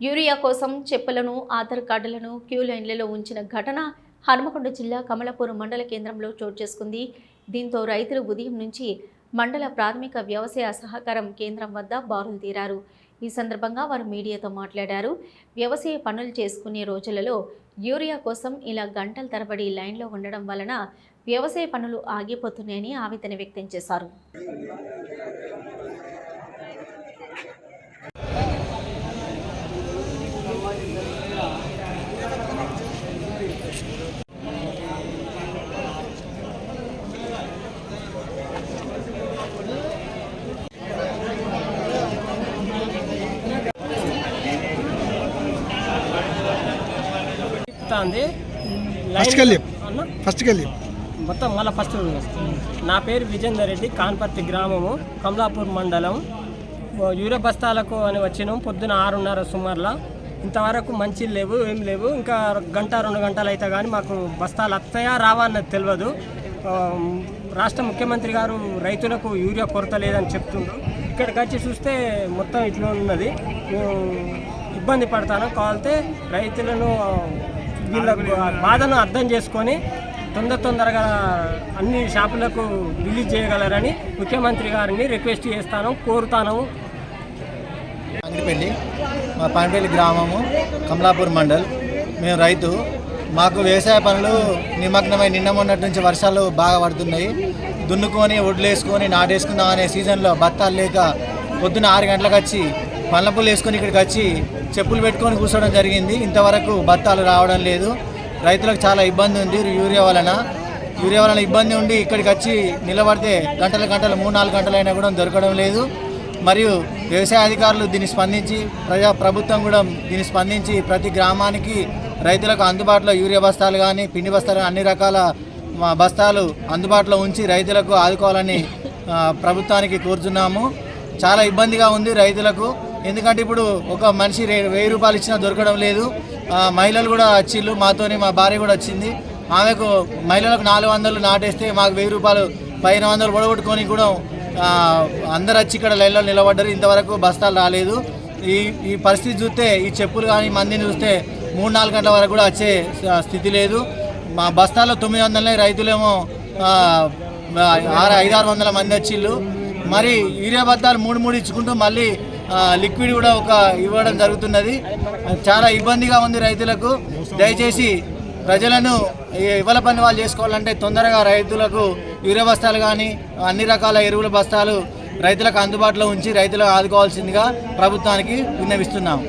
Urea కోసం చెప్పులను, ఆధార్ కార్డులను queue లైన్లలో ఉంచిన ఘటన హనుమకొండ జిల్లా కమలాపూర్ మండల కేంద్రంలో చోటు చేసుకుంది. దీంతో రైతులు ఉదయం నుంచి మండల ప్రాథమిక వ్యవసాయ సహకారం కేంద్రం వద్ద బారులు తీరారు. ఈ సందర్భంగా వారు మీడియాతో మాట్లాడారు. వ్యవసాయ పనులు చేసుకునే రోజులలో యూరియా కోసం ఇలా గంటల తరబడి లైన్లో ఉండడం వలన వ్యవసాయ పనులు ఆగిపోతున్నాయని ఆవేదన వ్యక్తం చేశారు. మొత్తం మళ్ళీ ఫస్ట్ నా పేరు విజేందర్ రెడ్డి, కాన్పర్తి గ్రామము, కమలాపూర్ మండలం. యూరియా బస్తాలకు అని వచ్చినాం పొద్దున 6:30 సుమారులా. ఇంతవరకు మంచి లేవు, ఏం లేవు. ఇంకా గంట 2 గంటలు అయితే కానీ మాకు బస్తాలు వస్తాయా రావా అన్నది తెలియదు. రాష్ట్ర ముఖ్యమంత్రి గారు రైతులకు యూరియా కొరత లేదని చెప్తుండ్రు. ఇక్కడికి వచ్చి చూస్తే మొత్తం ఇట్లా ఉన్నది. ఇబ్బంది పడతాను. కావాలంటే రైతులను వీళ్ళ బాధను అర్థం చేసుకొని తొందరగా అన్ని షాపులకు రిలీజ్ చేయగలరని ముఖ్యమంత్రి గారిని రిక్వెస్ట్ చేస్తాను, కోరుతాను. అంగిడిపల్లి, మా పాంపల్లి గ్రామము, కమలాపూర్ మండల్. మేము రైతు. మాకు వ్యవసాయ పనులు నిమగ్నమై నిన్న మొన్నటి నుంచి వర్షాలు బాగా పడుతున్నాయి. దున్నుకొని ఒడ్లు వేసుకొని నాటేసుకుందాం అనే సీజన్లో బత్తాలు లేక పొద్దున్న 6 గంటలకు వచ్చి పళ్ళపులు వేసుకొని ఇక్కడికి వచ్చి చెప్పులు పెట్టుకొని కూర్చోవడం జరిగింది. ఇంతవరకు బత్తాలు రావడం లేదు. రైతులకు చాలా ఇబ్బంది ఉంది. యూరియా వలన ఇబ్బంది ఉండి ఇక్కడికి వచ్చి నిలబడితే గంటలు 3-4 గంటలైనా కూడా దొరకడం లేదు. మరియు వ్యవసాయ అధికారులు దీన్ని స్పందించి ప్రభుత్వం కూడా దీన్ని స్పందించి ప్రతి గ్రామానికి రైతులకు అందుబాటులో యూరియా బస్తాలు కానీ పిండి బస్తాలు అన్ని రకాల బస్తాలు అందుబాటులో ఉంచి రైతులకు ఆదుకోవాలని ప్రభుత్వానికి కోరుతున్నాము. చాలా ఇబ్బందిగా ఉంది రైతులకు. ఎందుకంటే ఇప్పుడు ఒక మనిషి 1000 రూపాయలు ఇచ్చినా దొరకడం లేదు. మహిళలు కూడా వచ్చిళ్ళు, మాతోని మా భార్య కూడా వచ్చింది. ఆమెకు మహిళలకు 400 నాటేస్తే మాకు 1000 రూపాయలు 500 పొడగొట్టుకొని కూడా అందరు వచ్చి ఇక్కడ లైన్లో నిలబడ్డారు. ఇంతవరకు బస్తాలు రాలేదు. ఈ పరిస్థితి చూస్తే ఈ చెప్పులు కానీ మందిని చూస్తే 3-4 గంటల వరకు కూడా వచ్చే స్థితి లేదు. మా బస్తాల్లో 900, రైతులేమో 500-600 మంది వచ్చిళ్ళు. మరి యూరియా బస్తాలు 3 ఇచ్చుకుంటూ మళ్ళీ లిక్విడ్ కూడా ఇవ్వడం జరుగుతున్నది. చాలా ఇబ్బందిగా ఉంది రైతులకు. దయచేసి ప్రజలను ఇవ్వల పని వాళ్ళు చేసుకోవాలంటే తొందరగా రైతులకు యూరియా బస్తాలు కానీ అన్ని రకాల ఎరువుల బస్తాలు రైతులకు అందుబాటులో ఉంచి రైతులకు ఆదుకోవాల్సిందిగా ప్రభుత్వానికి విన్నవిస్తున్నాము.